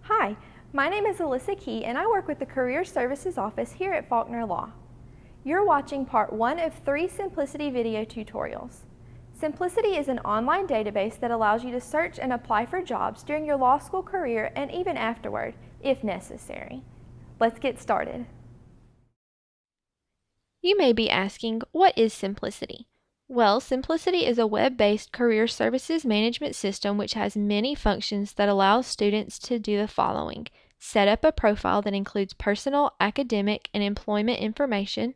Hi, my name is Alyssa Key and I work with the Career Services Office here at Faulkner Law. You're watching part 1 of 3 Symplicity video tutorials. Symplicity is an online database that allows you to search and apply for jobs during your law school career and even afterward, if necessary. Let's get started. You may be asking, what is Symplicity? Well, Symplicity is a web-based career services management system which has many functions that allow students to do the following: set up a profile that includes personal, academic, and employment information,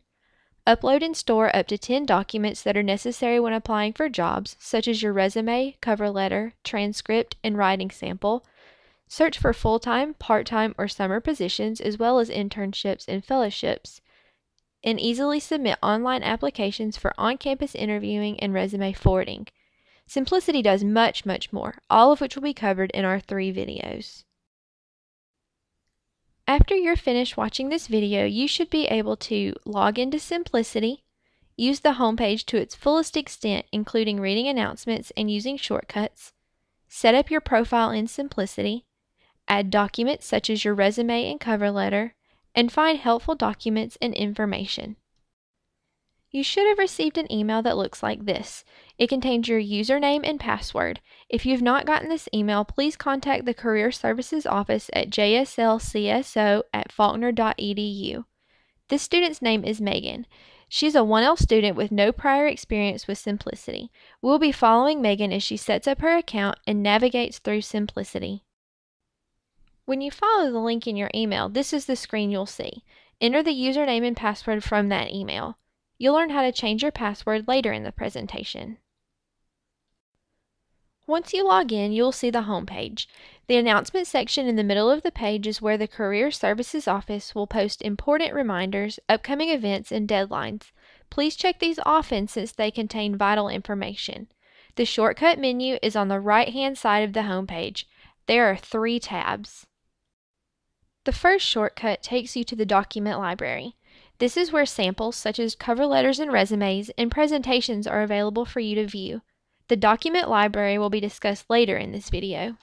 upload and store up to 10 documents that are necessary when applying for jobs, such as your resume, cover letter, transcript, and writing sample, search for full-time, part-time, or summer positions, as well as internships and fellowships, and easily submit online applications for on-campus interviewing and resume forwarding. Symplicity does much more, all of which will be covered in our 3 videos. After you're finished watching this video, you should be able to log into Symplicity, use the homepage to its fullest extent, including reading announcements and using shortcuts, set up your profile in Symplicity, add documents such as your resume and cover letter, and find helpful documents and information. You should have received an email that looks like this. It contains your username and password. If you have not gotten this email, please contact the Career Services Office at jslcso@faulkner.edu. This student's name is Megan. She's a 1L student with no prior experience with Symplicity. We'll be following Megan as she sets up her account and navigates through Symplicity. When you follow the link in your email, this is the screen you'll see. Enter the username and password from that email. You'll learn how to change your password later in the presentation. Once you log in, you'll see the home page. The announcement section in the middle of the page is where the Career Services Office will post important reminders, upcoming events, and deadlines. Please check these often since they contain vital information. The shortcut menu is on the right-hand side of the home page. There are 3 tabs. The first shortcut takes you to the document library. This is where samples such as cover letters and resumes and presentations are available for you to view. The document library will be discussed later in this video.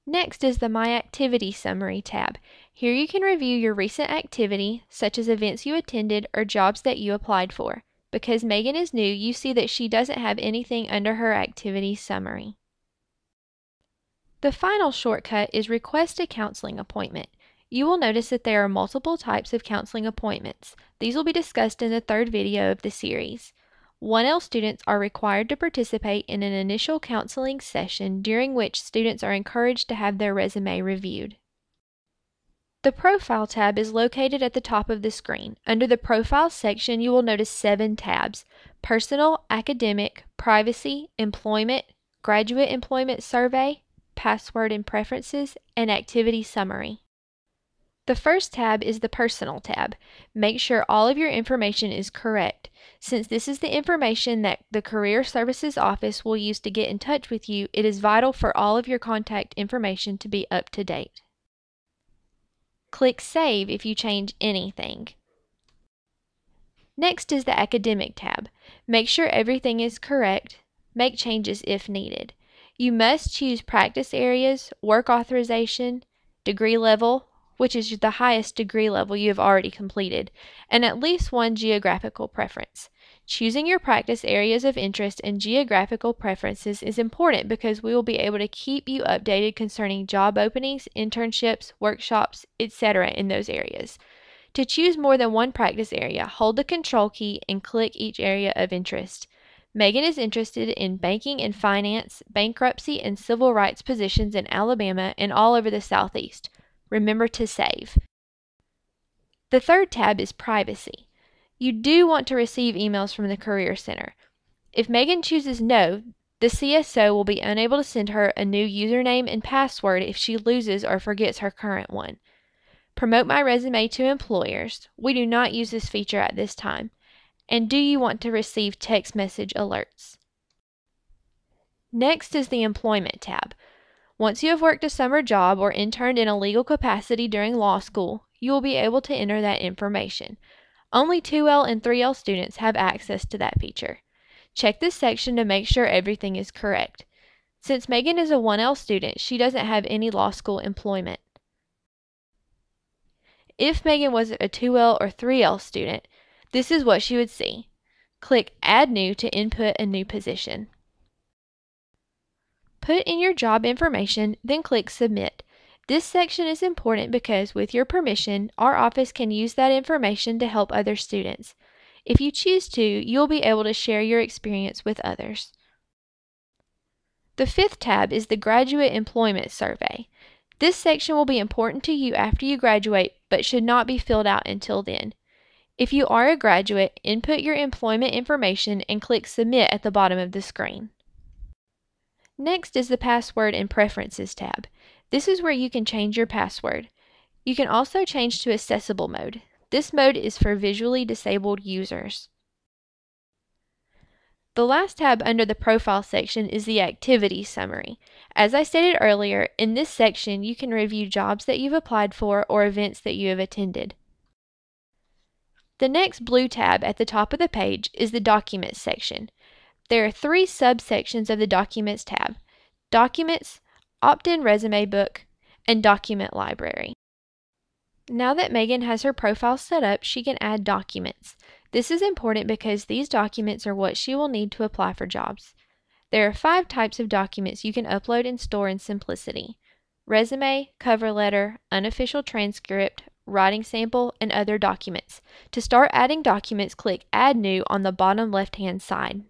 Next is the My Activity Summary tab. Here you can review your recent activity, such as events you attended or jobs that you applied for. Because Megan is new, you see that she doesn't have anything under her activity summary. The final shortcut is Request a Counseling Appointment. You will notice that there are multiple types of counseling appointments. These will be discussed in the 3rd video of the series. 1L students are required to participate in an initial counseling session during which students are encouraged to have their resume reviewed. The Profile tab is located at the top of the screen. Under the Profile section, you will notice 7 tabs: Personal, Academic, Privacy, Employment, Graduate Employment Survey, Password and Preferences, and Activity Summary. The first tab is the Personal tab. Make sure all of your information is correct. Since this is the information that the Career Services Office will use to get in touch with you, it is vital for all of your contact information to be up to date. Click Save if you change anything. Next is the Academic tab. Make sure everything is correct. Make changes if needed. You must choose practice areas, work authorization, degree level, which is the highest degree level you have already completed, and at least 1 geographical preference. Choosing your practice areas of interest and geographical preferences is important because we will be able to keep you updated concerning job openings, internships, workshops, etc. in those areas. To choose more than 1 practice area, hold the Control key and click each area of interest. Megan is interested in banking and finance, bankruptcy, and civil rights positions in Alabama and all over the Southeast. Remember to save. The 3rd tab is Privacy. You do want to receive emails from the Career Center. If Megan chooses No, the CSO will be unable to send her a new username and password if she loses or forgets her current one. Promote My Resume to employers. We do not use this feature at this time. And do you want to receive text message alerts? Next is the Employment tab. Once you have worked a summer job or interned in a legal capacity during law school, you will be able to enter that information. Only 2L and 3L students have access to that feature. Check this section to make sure everything is correct. Since Megan is a 1L student, she doesn't have any law school employment. If Megan was a 2L or 3L student, this is what she would see. Click Add New to input a new position. Put in your job information, then click Submit. This section is important because, with your permission, our office can use that information to help other students. If you choose to, you'll be able to share your experience with others. The fifth tab is the Graduate Employment Survey. This section will be important to you after you graduate, but should not be filled out until then. If you are a graduate, input your employment information and click Submit at the bottom of the screen. Next is the Password and Preferences tab. This is where you can change your password. You can also change to Accessible mode. This mode is for visually disabled users. The last tab under the Profile section is the Activity Summary. As I stated earlier, in this section you can review jobs that you've applied for or events that you have attended. The next blue tab at the top of the page is the Documents section. There are 3 subsections of the Documents tab: Documents, Opt-in Resume Book, and Document Library. Now that Megan has her profile set up, she can add documents. This is important because these documents are what she will need to apply for jobs. There are 5 types of documents you can upload and store in Symplicity: resume, cover letter, unofficial transcript, writing sample, and other documents. To start adding documents, click Add New on the bottom left-hand side.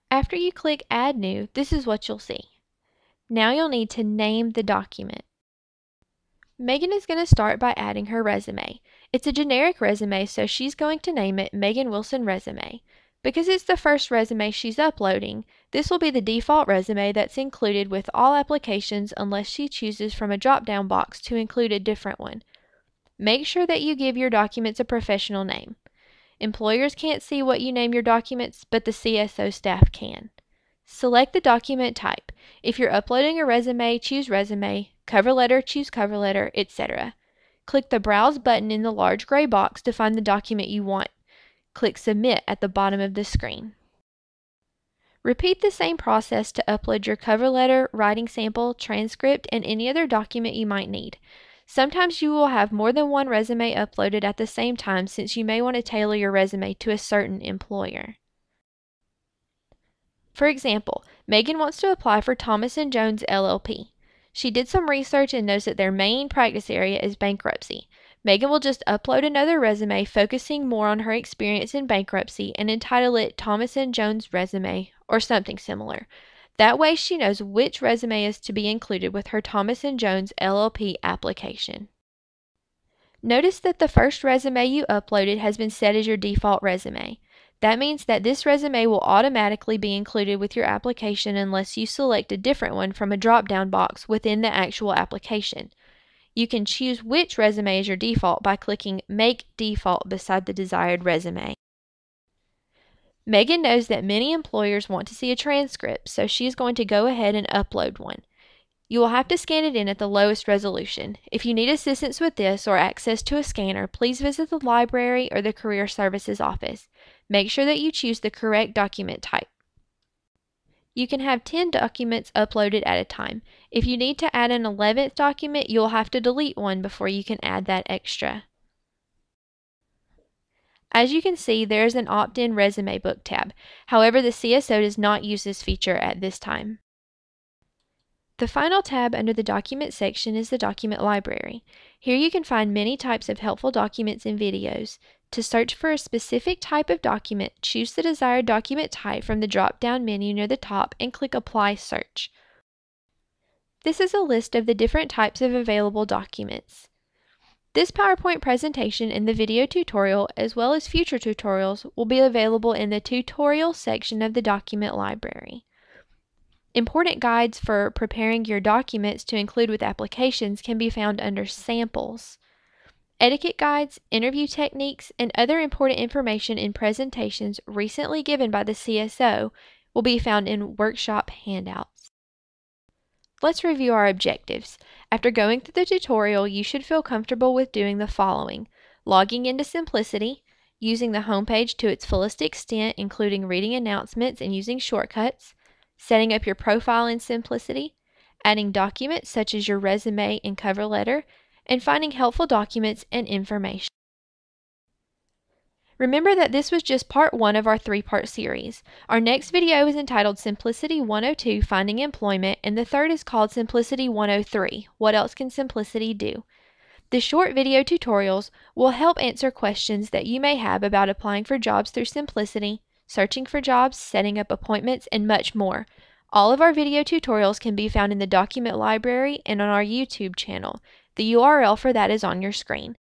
After you click Add New, this is what you'll see. Now you'll need to name the document. Megan is going to start by adding her resume. It's a generic resume, so she's going to name it Megan Wilson Resume. Because it's the first resume she's uploading, this will be the default resume that's included with all applications unless she chooses from a drop-down box to include a different one. Make sure that you give your documents a professional name. Employers can't see what you name your documents, but the CSO staff can. Select the document type. If you're uploading a resume, choose Resume, cover letter, choose Cover Letter, etc. Click the Browse button in the large gray box to find the document you want. Click Submit at the bottom of the screen. Repeat the same process to upload your cover letter, writing sample, transcript, and any other document you might need. Sometimes you will have more than one resume uploaded at the same time, since you may want to tailor your resume to a certain employer. For example, Megan wants to apply for Thomas & Jones LLP. She did some research and knows that their main practice area is bankruptcy. Megan will just upload another resume focusing more on her experience in bankruptcy and entitle it Thomas & Jones Resume or something similar. That way she knows which resume is to be included with her Thomas & Jones LLP application. Notice that the first resume you uploaded has been set as your default resume. That means that this resume will automatically be included with your application unless you select a different one from a drop-down box within the actual application. You can choose which resume is your default by clicking Make Default beside the desired resume. Megan knows that many employers want to see a transcript, so she's going to go ahead and upload one. You will have to scan it in at the lowest resolution. If you need assistance with this or access to a scanner, please visit the library or the Career Services office. Make sure that you choose the correct document type. You can have 10 documents uploaded at a time. If you need to add an 11th document, you'll have to delete one before you can add that extra. As you can see, there is an Opt-in Resume Book tab. However, the CSO does not use this feature at this time. The final tab under the Document section is the Document Library. Here you can find many types of helpful documents and videos. To search for a specific type of document, choose the desired document type from the drop-down menu near the top and click Apply Search. This is a list of the different types of available documents. This PowerPoint presentation and the video tutorial, as well as future tutorials, will be available in the Tutorial section of the Document Library. Important guides for preparing your documents to include with applications can be found under Samples. Etiquette guides, interview techniques, and other important information in presentations recently given by the CSO will be found in Workshop Handouts. Let's review our objectives. After going through the tutorial, you should feel comfortable with doing the following: logging into Symplicity, using the homepage to its fullest extent, including reading announcements and using shortcuts, setting up your profile in Symplicity, adding documents such as your resume and cover letter, and finding helpful documents and information. Remember that this was just part 1 of our 3-part series. Our next video is entitled Symplicity 102, Finding Employment, and the third is called Symplicity 103, What Else Can Symplicity Do? The short video tutorials will help answer questions that you may have about applying for jobs through Symplicity, searching for jobs, setting up appointments, and much more. All of our video tutorials can be found in the document library and on our YouTube channel. The URL for that is on your screen.